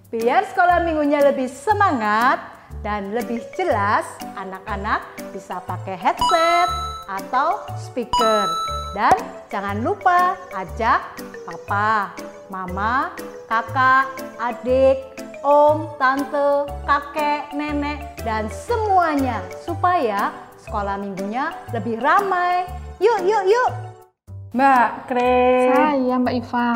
Biar sekolah minggunya lebih semangat dan lebih jelas, anak-anak bisa pakai headset atau speaker. Dan jangan lupa ajak papa, mama, kakak, adik, om, tante, kakek, nenek, dan semuanya supaya sekolah minggunya lebih ramai. Yuk, yuk, yuk! Mbak Kris. Saya Mbak Iva.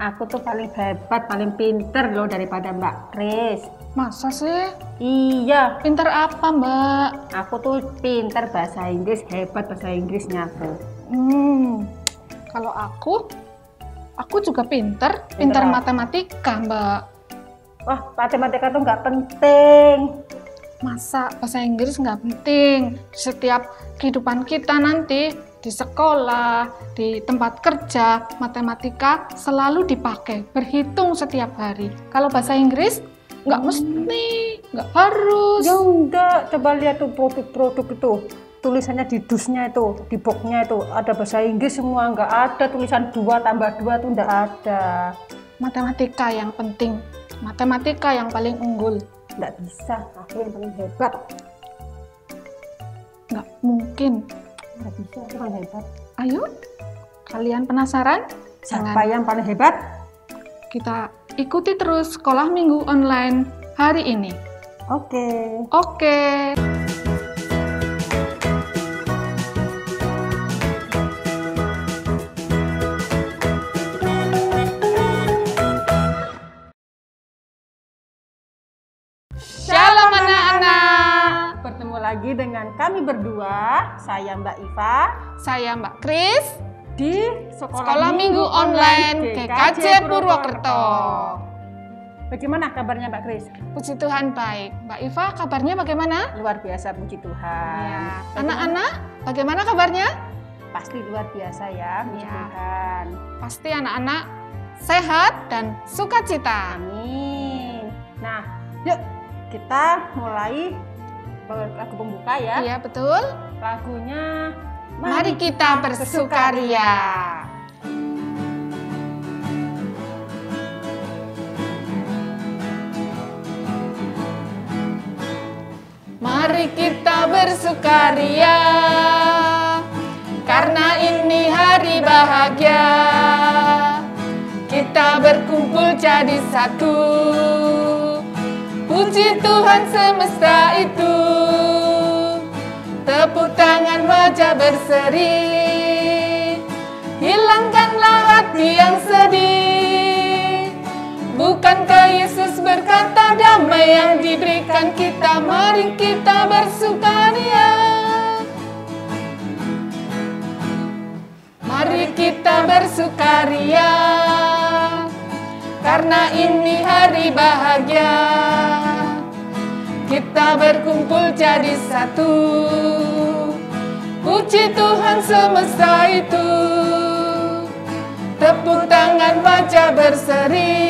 Aku tuh paling hebat, paling pinter loh daripada Mbak Kris. Masa sih? Iya, Pinter apa Mbak? aku tuh pinter bahasa Inggris, hebat bahasa Inggrisnya tuh. Kalau aku juga pinter Pinter apa? matematika Mbak. Wah, matematika tuh nggak penting. Masa bahasa Inggris nggak penting? Setiap kehidupan kita nanti di sekolah, di tempat kerja, matematika selalu dipakai, berhitung setiap hari. Kalau bahasa Inggris nggak mesti, nggak harus. Ya enggak, coba lihat tuh produk-produk itu. Tulisannya di dusnya itu, di boxnya itu ada bahasa Inggris semua, nggak ada tulisan 2 tambah 2 tuh nggak ada. Matematika yang penting, matematika yang paling unggul. Nggak bisa, aku yang paling hebat. Nggak mungkin. Nggak bisa, aku paling hebat. Ayo, kalian penasaran? Siapa yang paling hebat? Kita ikuti terus sekolah minggu online hari ini. Oke. Oke. Shalom anak-anak. Bertemu lagi dengan kami berdua, saya Mbak Iva, Saya Mbak Kris di Sekolah Minggu Online GKJ Purwokerto. Bagaimana kabarnya Mbak Kris? Puji Tuhan baik. Mbak Iva kabarnya bagaimana? Luar biasa, puji Tuhan. Ya. Bagaimana? Anak-anak bagaimana kabarnya? Pasti luar biasa ya, puji Ya. Tuhan. Pasti anak-anak sehat dan sukacita. Amin. Nah, yuk kita mulai lagu pembuka ya. Iya betul. Lagunya Mari kita bersukaria. Mari kita bersukaria, karena ini hari bahagia. Kita berkumpul jadi satu, puji Tuhan semesta itu. Tepuk tangan wajah berseri, hilangkanlah hati yang sedih. Bukankah Yesus berkata damai yang diberikan kita, mari kita bersukaria. Mari kita bersukaria, karena ini hari bahagia. Kita berkumpul jadi satu, puji Tuhan semesta itu. Tepuk tangan wajah berseri,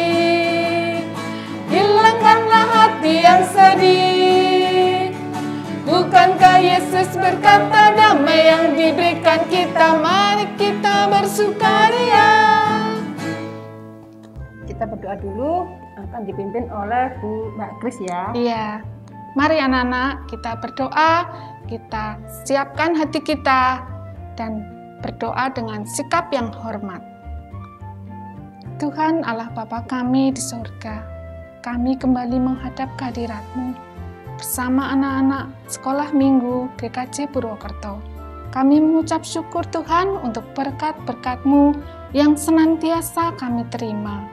hilangkanlah hati yang sedih. Bukankah Yesus berkata damai yang diberikan kita, mari kita bersukaria. Kita berdoa dulu, akan dipimpin oleh Bu Mbak Kris ya. Iya, mari anak-anak kita berdoa, kita siapkan hati kita dan berdoa dengan sikap yang hormat. Tuhan Allah Bapa kami di surga, kami kembali menghadap kehadirat-Mu bersama anak-anak sekolah minggu GKJ Purwokerto. Kami mengucap syukur Tuhan untuk berkat-berkat-Mu yang senantiasa kami terima.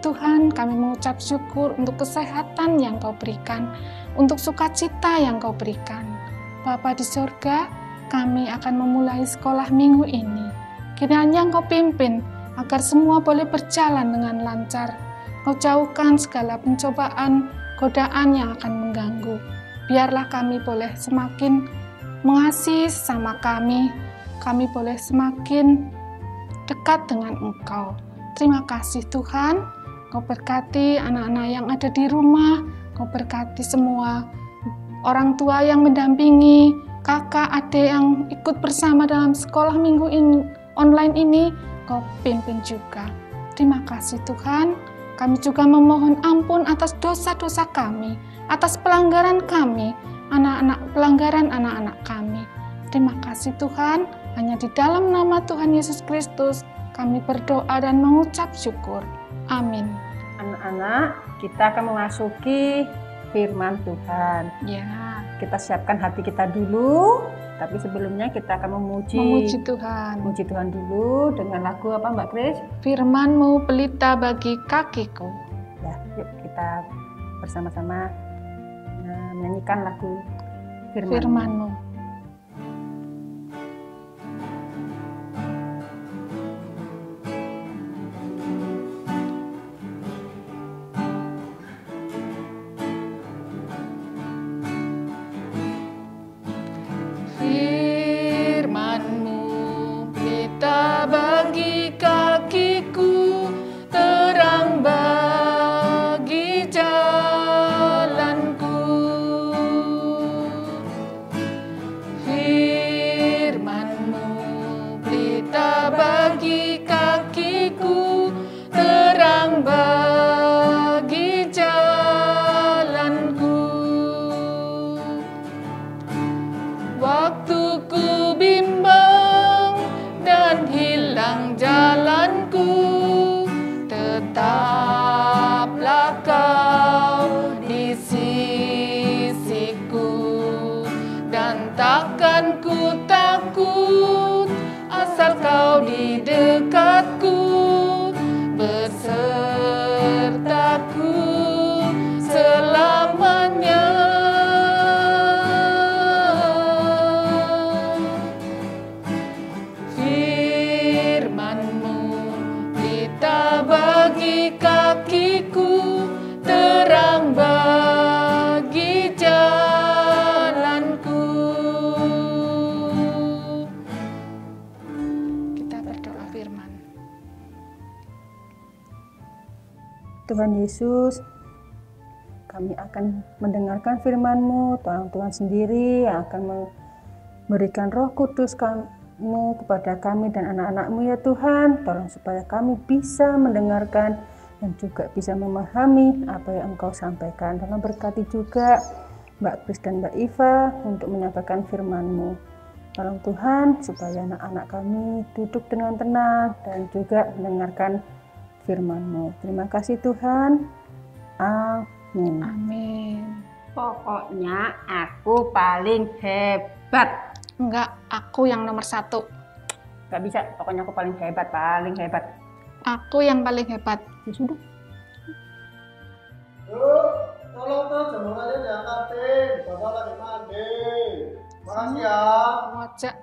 Tuhan, kami mengucap syukur untuk kesehatan yang Kau berikan, untuk sukacita yang Kau berikan. Bapa di surga, kami akan memulai sekolah minggu ini. Kiranya Engkau pimpin agar semua boleh berjalan dengan lancar. Kau jauhkan segala pencobaan, godaan yang akan mengganggu. Biarlah kami boleh semakin mengasihi sesama kami boleh semakin dekat dengan Engkau. Terima kasih Tuhan, Kau berkati anak-anak yang ada di rumah, Kau berkati semua orang tua yang mendampingi, kakak, adik yang ikut bersama dalam sekolah minggu online ini, Kau pimpin juga. Terima kasih Tuhan, Kami juga memohon ampun atas dosa-dosa kami, atas pelanggaran kami, pelanggaran anak-anak kami. Terima kasih Tuhan, hanya di dalam nama Tuhan Yesus Kristus kami berdoa dan mengucap syukur. Amin. Anak-anak, kita akan memasuki firman Tuhan. Ya, Kita siapkan hati kita dulu, tapi sebelumnya kita akan memuji Tuhan. Memuji Tuhan dulu dengan lagu apa Mbak Kris? Firman-Mu pelita bagi kakiku. Ya, yuk kita bersama-sama menyanyikan lagu Firman-Mu. Firman-Mu pelita bagi kakiku, terang bagi jalanku. Firman-Mu pelita bagi kakiku, terang bagi jalanku. Waktu ku bimbang dan hilang jalanku, tetaplah Kau di sisiku, dan takkan ku takut asal Kau di dekatku, besertaku selamanya. Firman-Mu pelita bagi kakiku, terang bagi jalanku. Kita berdoa firman. Tuhan Yesus, kami akan mendengarkan firman-Mu. Tolong Tuhan sendiri yang akan memberikan Roh Kudus Kamu kepada kami dan anak-anak-Mu ya Tuhan. Tolong supaya kami bisa mendengarkan dan juga bisa memahami apa yang Engkau sampaikan. Tolong berkati juga Mbak Kris dan Mbak Iva untuk menyampaikan firman-Mu. Tolong Tuhan supaya anak-anak kami duduk dengan tenang dan juga mendengarkan firman-Mu. Terima kasih Tuhan. Amin. Amin. Pokoknya aku paling hebat. Enggak, aku yang nomor 1. Gak bisa, pokoknya aku paling hebat, paling hebat. Aku yang paling hebat. Ya sudah. Yuk, tolong tuh jemurannya diangkatin. Bapak lagi mandi. Makasih ya. Ngojek.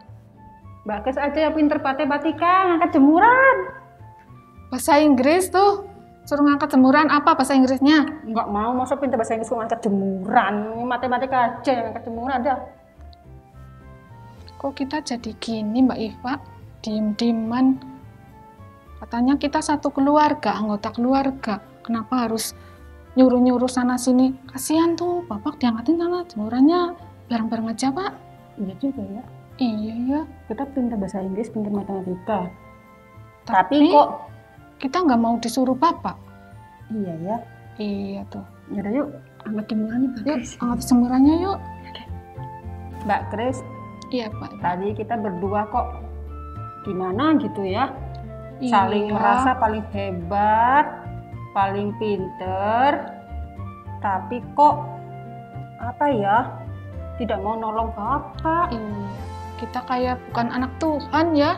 Mbak Kes aja yang pinter matematika, ngangkat jemuran. Bahasa Inggris tuh. Suruh ngangkat jemuran, apa bahasa Inggrisnya? Nggak mau, masa pinter bahasa Inggris ngangkat jemuran. Matematika aja yang ngangkat jemuran aja. Kok kita jadi gini Mbak Iva? Diem-dieman. Katanya kita satu keluarga, anggota keluarga. Kenapa harus nyuruh-nyuruh sana-sini? Kasihan tuh, Bapak diangkatin sana jemurannya. Bareng-bareng aja, Pak. Iya juga ya. Iya ya. Kita pinter bahasa Inggris, pinter matematika. Tapi kok kita nggak mau disuruh Bapak. iya ya. Iya tuh. Yaudah yuk, angkat jemurannya Mbak Yuk, Kris. angkat jemurannya yuk. Mbak Kris, Iya, Pak. tadi kita berdua kok gimana gitu ya. Iya. Saling merasa paling hebat, paling pinter, tapi kok apa ya, tidak mau nolong Bapak. Iya. Kita kayak bukan anak Tuhan ya.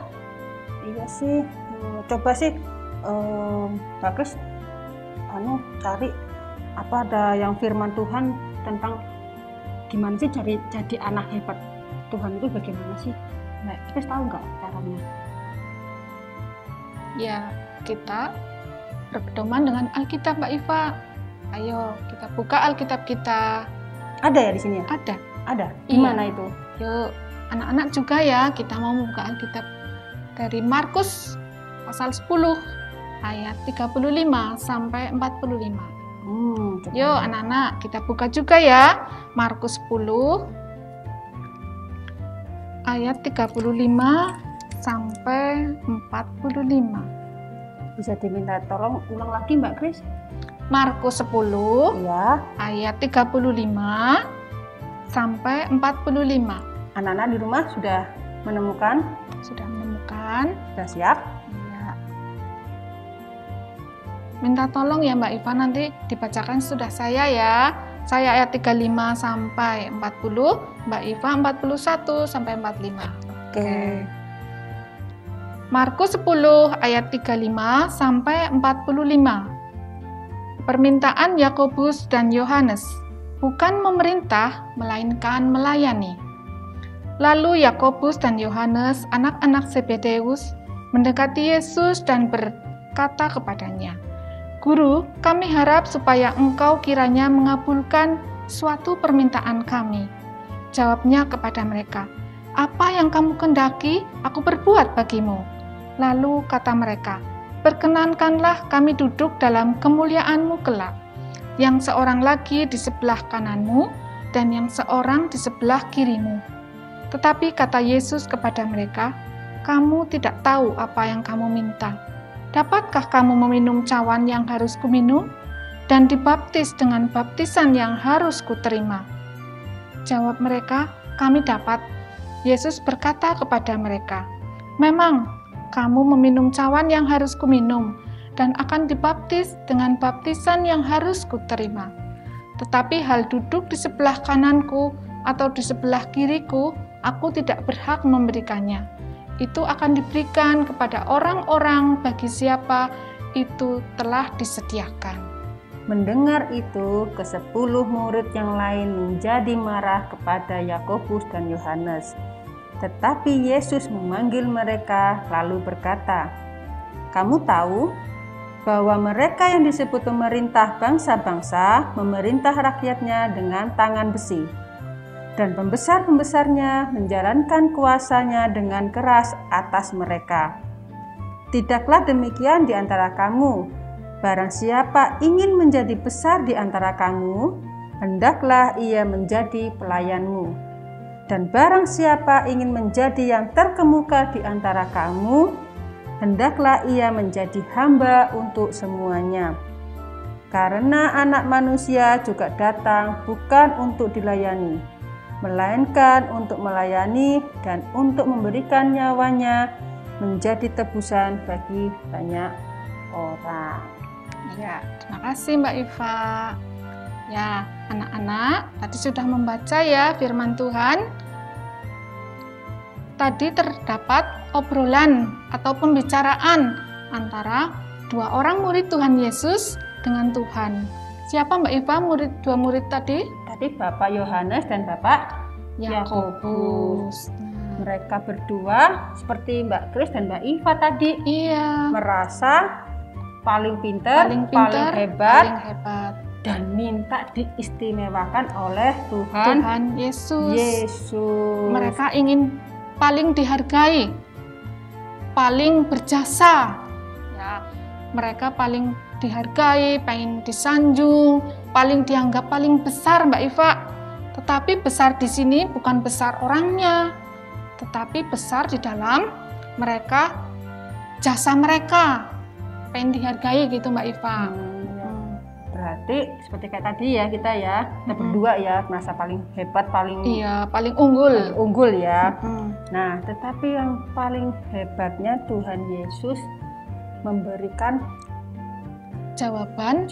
Iya sih. Coba sih bagus cari apa ada yang firman Tuhan tentang gimana sih jadi anak hebat Tuhan itu bagaimana sih. Nah, kita tahu nggak caranya? Ya, kita berpedoman dengan Alkitab, Mbak Iva. Ayo, kita buka Alkitab kita. Ada ya di sini ya? Ada. Ada. Iya. Gimana itu? Yuk, anak-anak juga ya, kita mau membuka Alkitab dari Markus pasal 10 ayat 35 sampai 45. Coba. Yuk anak-anak, kita buka juga ya. Markus 10 ayat 35 sampai 45. Bisa diminta tolong ulang lagi Mbak Kris? Markus 10 Ya. ayat 35 sampai 45. Anak-anak di rumah sudah menemukan? Sudah menemukan? Sudah siap? Iya. Minta tolong ya Mbak Iva, nanti dibacakan sudah saya ya. Saya ayat 35 sampai 40, Mbak Iva 41 sampai 45. Oke. Markus 10 ayat 35 sampai 45. Permintaan Yakobus dan Yohanes, bukan memerintah melainkan melayani. Lalu Yakobus dan Yohanes, anak-anak Zebedeus, mendekati Yesus dan berkata kepadanya, "Guru, kami harap supaya Engkau kiranya mengabulkan suatu permintaan kami." Jawabnya kepada mereka, "Apa yang kamu kendaki, aku perbuat bagimu." Lalu kata mereka, "Perkenankanlah kami duduk dalam kemuliaan-Mu kelak, yang seorang lagi di sebelah kananmu dan yang seorang di sebelah kirimu." Tetapi kata Yesus kepada mereka, "Kamu tidak tahu apa yang kamu minta. Dapatkah kamu meminum cawan yang harus kuminum dan dibaptis dengan baptisan yang harus kuterima?" Jawab mereka, "Kami dapat." Yesus berkata kepada mereka, "Memang kamu meminum cawan yang harus kuminum dan akan dibaptis dengan baptisan yang harus kuterima. Tetapi hal duduk di sebelah kananku atau di sebelah kiriku, aku tidak berhak memberikannya. Itu akan diberikan kepada orang-orang bagi siapa itu telah disediakan." Mendengar itu, ke-10 murid yang lain menjadi marah kepada Yakobus dan Yohanes. Tetapi Yesus memanggil mereka lalu berkata, "Kamu tahu bahwa mereka yang disebut pemerintah bangsa-bangsa memerintah rakyatnya dengan tangan besi, dan pembesar-pembesarnya menjalankan kuasanya dengan keras atas mereka. Tidaklah demikian di antara kamu. Barang siapa ingin menjadi besar di antara kamu, hendaklah ia menjadi pelayanmu. Dan barang siapa ingin menjadi yang terkemuka di antara kamu, hendaklah ia menjadi hamba untuk semuanya. Karena Anak Manusia juga datang bukan untuk dilayani, melainkan untuk melayani dan untuk memberikan nyawanya menjadi tebusan bagi banyak orang." Ya, terima kasih Mbak Iva. Ya, anak-anak, tadi sudah membaca ya firman Tuhan. Tadi terdapat obrolan atau pembicaraan antara dua orang murid Tuhan Yesus dengan Tuhan. Siapa Mbak Iva dua murid tadi? Tadi Bapak Yohanes dan Bapak Yakobus. Mereka berdua seperti Mbak Kris dan Mbak Iva tadi, Iya. merasa paling pintar, Paling hebat, hebat. dan minta diistimewakan oleh Tuhan Yesus. Mereka ingin paling dihargai, paling berjasa. Ya, mereka paling dihargai, pengen disanjung, paling dianggap paling besar Mbak Iva. Tetapi besar di sini bukan besar orangnya, tetapi besar di dalam mereka, jasa mereka. Pengen dihargai gitu Mbak Iva. Berarti seperti kayak tadi ya kita berdua ya merasa paling hebat, paling paling unggul. Unggul ya. Nah, tetapi yang paling hebatnya Tuhan Yesus memberikan jawaban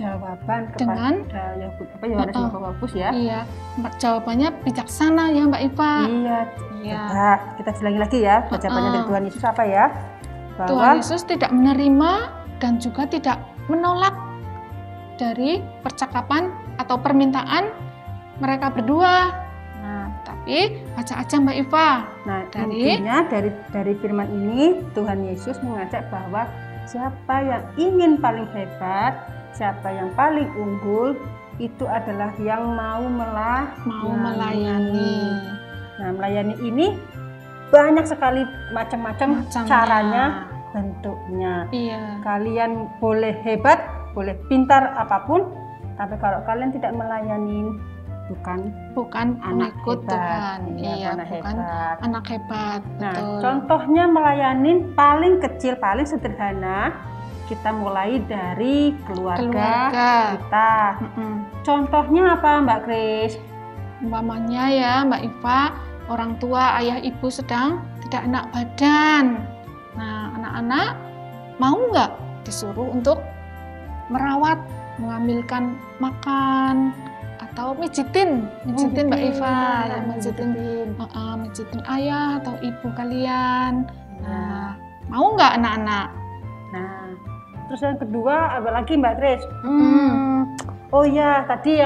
dengan Yohanes dan Yakobus ya. Iya, jawabannya bijaksana ya Mbak Iva. Iya. Coba kita ulangi lagi ya jawabannya dari Tuhan Yesus apa ya? Bahwa Tuhan Yesus tidak menerima dan juga tidak menolak dari percakapan atau permintaan mereka berdua. Nah, tapi baca aja Mbak Iva. Nah, intinya dari firman ini Tuhan Yesus mengajak bahwa siapa yang ingin paling hebat, siapa yang paling unggul, itu adalah yang mau melayani. Nah, melayani ini banyak sekali macam-macam caranya, bentuknya. Iya. Kalian boleh hebat, boleh pintar apapun, tapi kalau kalian tidak melayani, bukan anak pengikut hebat. Tuhan. Iya, bukan anak hebat. Nah, Betul. contohnya melayani paling kecil, paling sederhana, kita mulai dari keluarga kita. Contohnya apa Mbak Kris? Umpamanya ya Mbak Iva, orang tua ayah ibu sedang tidak enak badan. Nah, anak-anak mau nggak disuruh untuk merawat, mengambilkan makan, atau mijitin Mbak Iva, ya, mijitin ayah atau ibu kalian. Nah, mau nggak anak-anak? Nah, terus yang kedua apa lagi Mbak Kris? Oh ya, tadi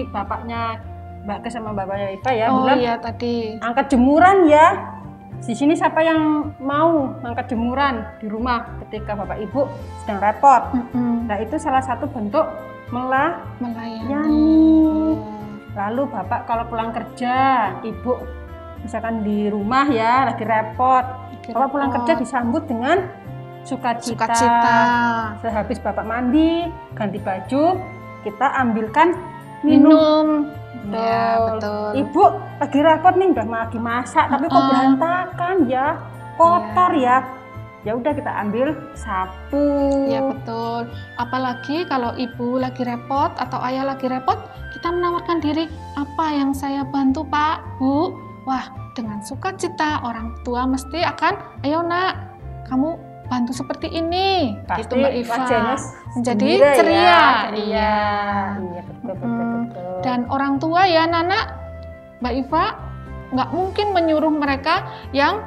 bapaknya Mbak Kris sama bapaknya Iva ya bilang iya tadi angkat jemuran ya. Di sini siapa yang mau angkat jemuran di rumah ketika bapak ibu sedang repot? Nah, itu salah satu bentuk melayani. Lalu bapak kalau pulang kerja, ibu misalkan di rumah ya lagi repot, bapak pulang kerja disambut dengan sukacita. Sehabis bapak mandi, ganti baju, kita ambilkan minum. Ya, betul. Ibu lagi repot nih, udah lagi masak tapi kok berantakan ya, kotor ya. Ya udah kita ambil sapu. Ya betul. Apalagi kalau ibu lagi repot atau ayah lagi repot, kita menawarkan diri, apa yang saya bantu Pak, Bu? Wah, dengan sukacita orang tua mesti akan, ayo nak, kamu bantu seperti ini. Pasti gitu Mbak Iva. Menjadi ceria. Ya. Iya, betul. Dan orang tua ya Nana, Mbak Iva, nggak mungkin menyuruh mereka yang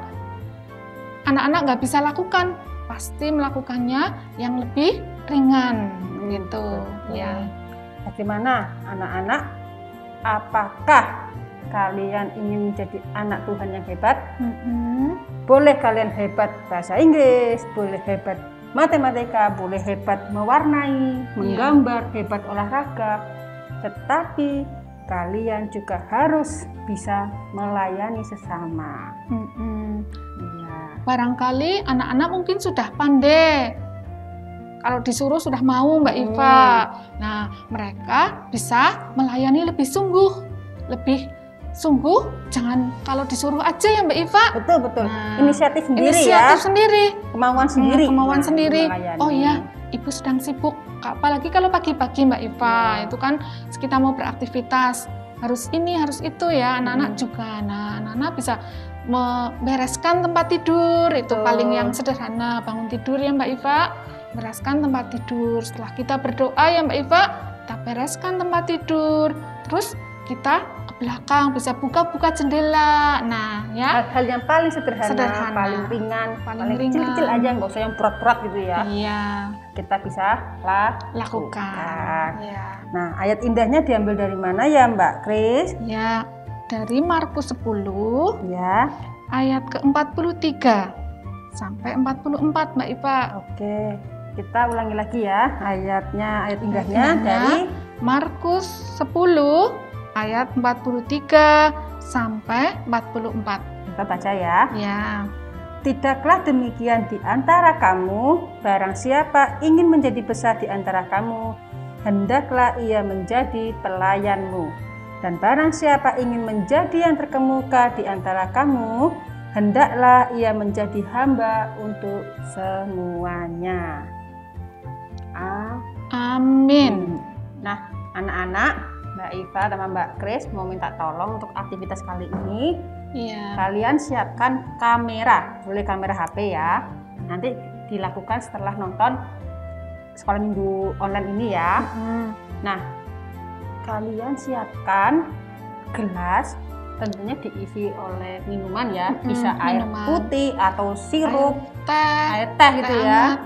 anak-anak nggak bisa lakukan, pasti melakukannya yang lebih ringan gitu. Ya. Bagaimana anak-anak? Apakah kalian ingin menjadi anak Tuhan yang hebat? Boleh kalian hebat bahasa Inggris, boleh hebat matematika, boleh hebat mewarnai, menggambar, hebat olahraga, tetapi kalian juga harus bisa melayani sesama. Barangkali anak-anak mungkin sudah pandai, kalau disuruh sudah mau Mbak Iva. Nah, mereka bisa melayani lebih sungguh, jangan kalau disuruh aja ya Mbak Iva. Betul. Nah, inisiatif sendiri kemauan sendiri. Oh ya, ibu sedang sibuk, apalagi kalau pagi-pagi Mbak Iva, itu kan kita mau beraktivitas, harus ini harus itu ya, anak-anak juga. Nah, anak-anak bisa membereskan tempat tidur, itu paling yang sederhana, bangun tidur ya Mbak Iva, bereskan tempat tidur. Setelah kita berdoa ya Mbak Iva, kita bereskan tempat tidur, terus kita ke belakang bisa buka jendela. Nah ya, hal yang paling sederhana, paling ringan, paling kecil-kecil aja, nggak usah yang berat-berat gitu ya. Iya, kita bisa lakukan. Ya. Nah, ayat indahnya diambil dari mana ya Mbak Kris? Ya, dari Markus 10 ya, ayat ke-43 sampai 44 Mbak Iva. Oke, kita ulangi lagi ya ayat indahnya dari Markus 10 ayat 43 sampai 44. Kita baca ya. Ya. Tidaklah demikian di antara kamu, barang siapa ingin menjadi besar di antara kamu, hendaklah ia menjadi pelayanmu. Dan barang siapa ingin menjadi yang terkemuka di antara kamu, hendaklah ia menjadi hamba untuk semuanya. Amin. Nah, anak-anak, Mbak Iva sama Mbak Kris mau minta tolong untuk aktivitas kali ini. Iya. Kalian siapkan kamera, boleh kamera HP ya. Nanti dilakukan setelah nonton sekolah minggu online ini ya. Nah, kalian siapkan gelas, tentunya diisi oleh minuman ya, bisa air putih atau sirup, air teh gitu ya.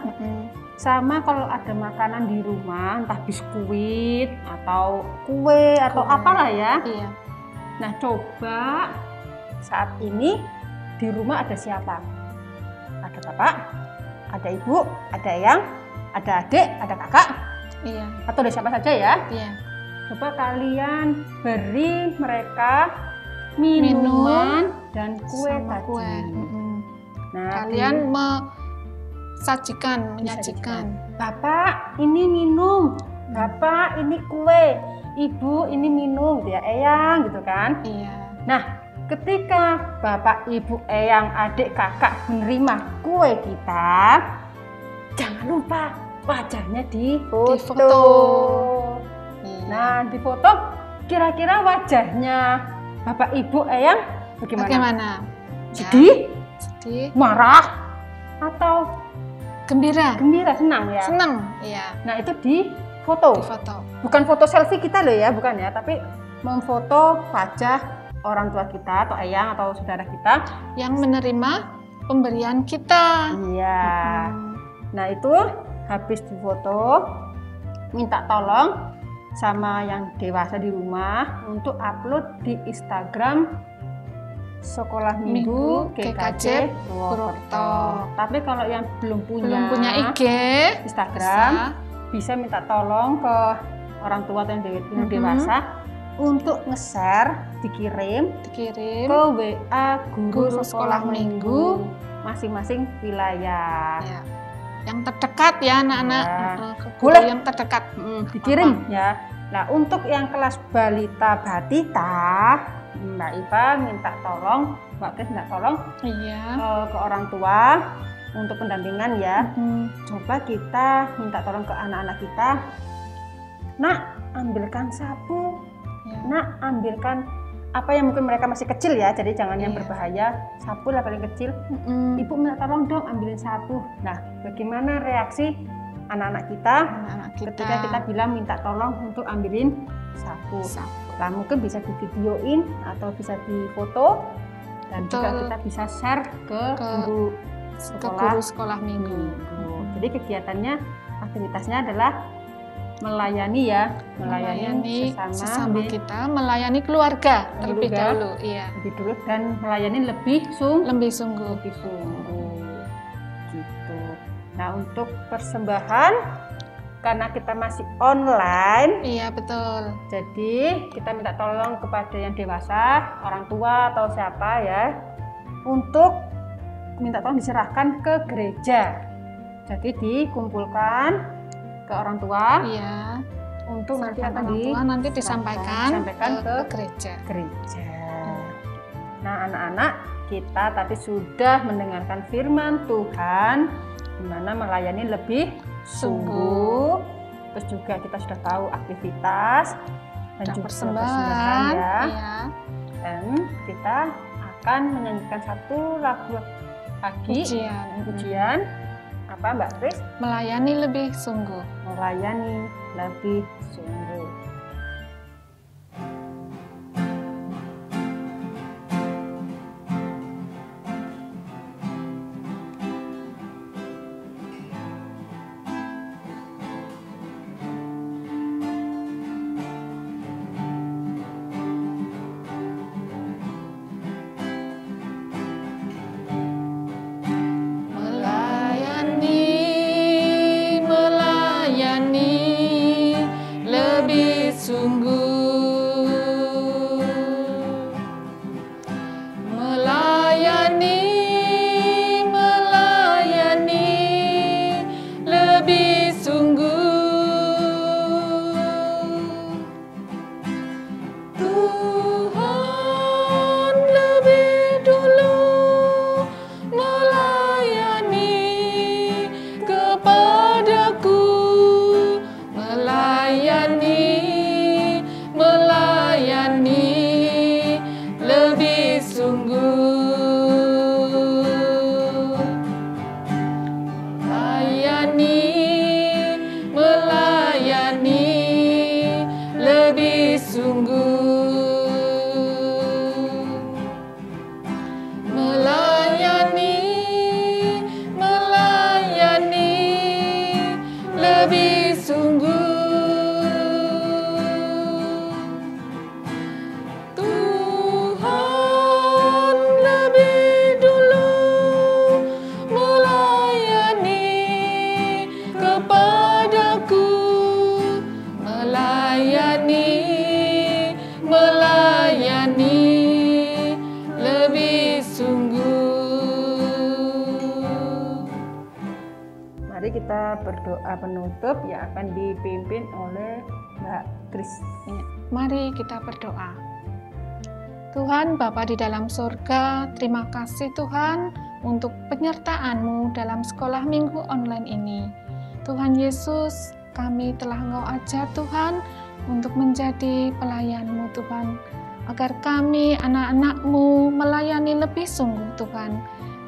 Sama kalau ada makanan di rumah, entah biskuit atau kue atau apalah ya. Iya. Nah, coba saat ini di rumah ada siapa? Ada bapak, ada ibu, ada eyang, ada adik, ada kakak. Iya. Atau ada siapa saja ya? Iya. Coba kalian beri mereka minuman dan kue tadi. Nah, kalian menyajikan. Bapak, ini minum. Bapak, ini kue. Ibu, ini minum. Ya, eyang gitu kan? Iya. Nah, ketika bapak, ibu, eyang, adik, kakak menerima kue kita, jangan lupa wajahnya difoto. Difoto. Nah, di foto kira-kira wajahnya Bapak Ibu Eyang bagaimana? Bagaimana? Sedih, Sedih, marah, atau gembira, gembira, senang ya? senang, iya. Nah, itu di foto. Difoto. Bukan foto selfie kita loh ya, bukan ya, tapi memfoto wajah orang tua kita atau Eyang atau saudara kita Yang menerima pemberian kita. Iya. Nah, itu habis difoto, minta tolong sama yang dewasa di rumah untuk upload di Instagram Sekolah Minggu GKJ Purwokerto. Tapi kalau yang belum punya IG, Instagram, bisa minta tolong ke orang tua atau yang dewasa untuk nge-share, dikirim dikirim ke WA Guru Sekolah Minggu masing-masing wilayah. ya. Yang terdekat ya anak-anak, Ya. ke guru Boleh. yang terdekat. Dikirim ya. Nah, untuk yang kelas balita batita, Mbak Iva minta tolong, Mbak Kris minta tolong Iya. ke orang tua untuk pendampingan ya. Coba kita minta tolong ke anak-anak kita. Nak, ambilkan sapu. Ya. Nak, ambilkan apa yang mungkin mereka masih kecil ya, jadi jangan yang Iya. berbahaya. Sapu lah paling kecil. Ibu minta tolong dong ambilin sapu. Nah, bagaimana reaksi anak-anak kita Anak-anak kita. ketika kita bilang minta tolong untuk ambilin sapu? Sapu. Nah, mungkin bisa divideoin atau bisa difoto dan juga Betul. kita bisa share ke Ke guru ke guru sekolah minggu. Jadi kegiatannya, aktivitasnya adalah melayani ya, melayani sesama kita, melayani keluarga terlebih Keluarga. dahulu, iya. lebih dulu dan melayani lebih Lebih sungguh. sungguh gitu. Nah, untuk persembahan karena kita masih online, Iya, betul. jadi kita minta tolong kepada yang dewasa, orang tua atau siapa ya, untuk minta tolong diserahkan ke gereja. Jadi dikumpulkan ke orang tua Iya. untuk nanti Serahkan akan orang tua, nanti disampaikan ke gereja. gereja. Nah, anak-anak, kita tadi sudah mendengarkan firman Tuhan di mana melayani lebih sungguh. Terus juga kita sudah tahu aktivitas dan Ada juga persembahan, ya. iya. Dan kita akan menyanyikan satu lagu lagi pujian. Apa Mbak Kris? Melayani lebih sungguh. Melayani lebih sungguh. Melayani lebih sungguh. Melayani lebih sungguh. Tuhan lebih dulu melayani kepadaku, melayani lebih sungguh. Melayani lebih sungguh. Melayani lebih sungguh. Tuhan lebih dulu melayani kepadaku, melayani lebih sungguh. Mari kita berdoa penutup yang akan dipimpin oleh Mbak Kris. Mari kita berdoa. Tuhan Bapa di dalam surga, terima kasih Tuhan untuk penyertaan-Mu dalam sekolah minggu online ini. Tuhan Yesus, kami telah Engkau ajar Tuhan untuk menjadi pelayan-Mu Tuhan. Agar kami anak-anak-Mu melayani lebih sungguh Tuhan.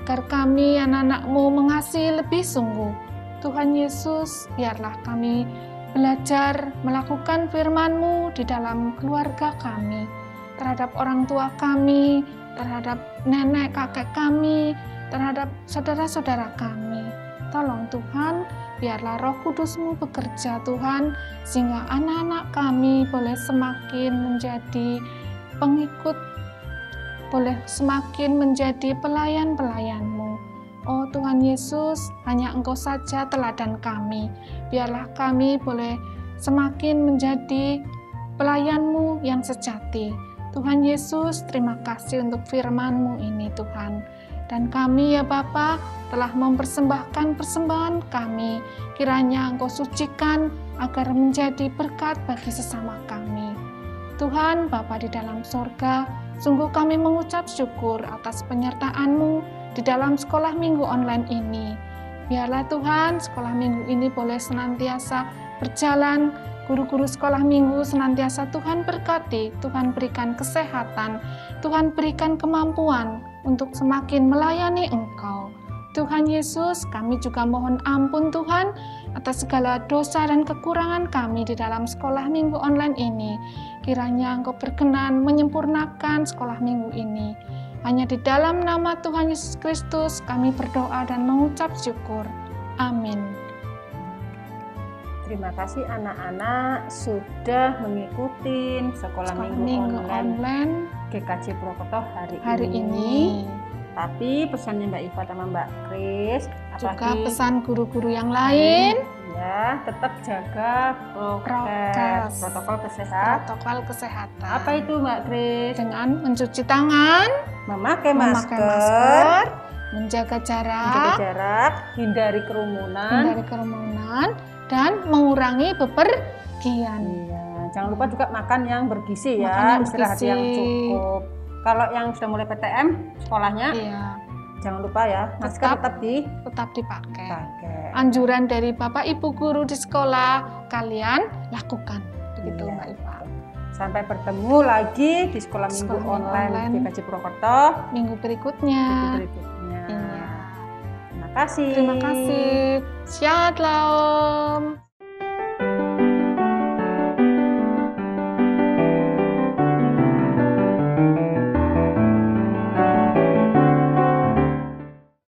Agar kami anak-anak-Mu mengasihi lebih sungguh. Tuhan Yesus, biarlah kami belajar melakukan firman-Mu di dalam keluarga kami, terhadap orang tua kami, terhadap nenek kakek kami, terhadap saudara-saudara kami. Tolong Tuhan, biarlah Roh Kudus-Mu bekerja Tuhan, sehingga anak-anak kami boleh semakin menjadi pengikut, boleh semakin menjadi pelayan-pelayan-Mu. Oh Tuhan Yesus, hanya Engkau saja teladan kami. Biarlah kami boleh semakin menjadi pelayan-Mu yang sejati. Tuhan Yesus, terima kasih untuk firman-Mu ini Tuhan. Dan kami ya Bapa telah mempersembahkan persembahan kami. Kiranya Engkau sucikan agar menjadi berkat bagi sesama kami. Tuhan Bapa di dalam sorga, sungguh kami mengucap syukur atas penyertaan-Mu di dalam sekolah minggu online ini. Biarlah Tuhan sekolah minggu ini boleh senantiasa berjalan. Guru-guru sekolah minggu senantiasa Tuhan berkati, Tuhan berikan kesehatan, Tuhan berikan kemampuan untuk semakin melayani Engkau. Tuhan Yesus, kami juga mohon ampun Tuhan atas segala dosa dan kekurangan kami di dalam sekolah minggu online ini. Kiranya Engkau berkenan menyempurnakan sekolah minggu ini. Hanya di dalam nama Tuhan Yesus Kristus kami berdoa dan mengucap syukur. Amin. Terima kasih anak-anak sudah mengikuti sekolah minggu online GKJ Purwokerto hari ini. Tapi pesannya Mbak Iva sama Mbak Kris, juga pesan guru-guru yang lain, ya tetap jaga protokol kesehatan. Apa itu Mbak Kris? Dengan mencuci tangan, memakai masker, menjaga jarak, hindari kerumunan, dan mengurangi bepergian. Iya, jangan lupa juga makan yang bergizi ya, istirahat yang cukup. Kalau yang sudah mulai PTM sekolahnya, jangan lupa ya, masker tetap dipakai. Anjuran dari Bapak Ibu guru di sekolah kalian lakukan, begitu Mbak Iva. Sampai bertemu lagi di sekolah minggu online GKJ Purwokerto minggu berikutnya. Terima kasih. Shalom.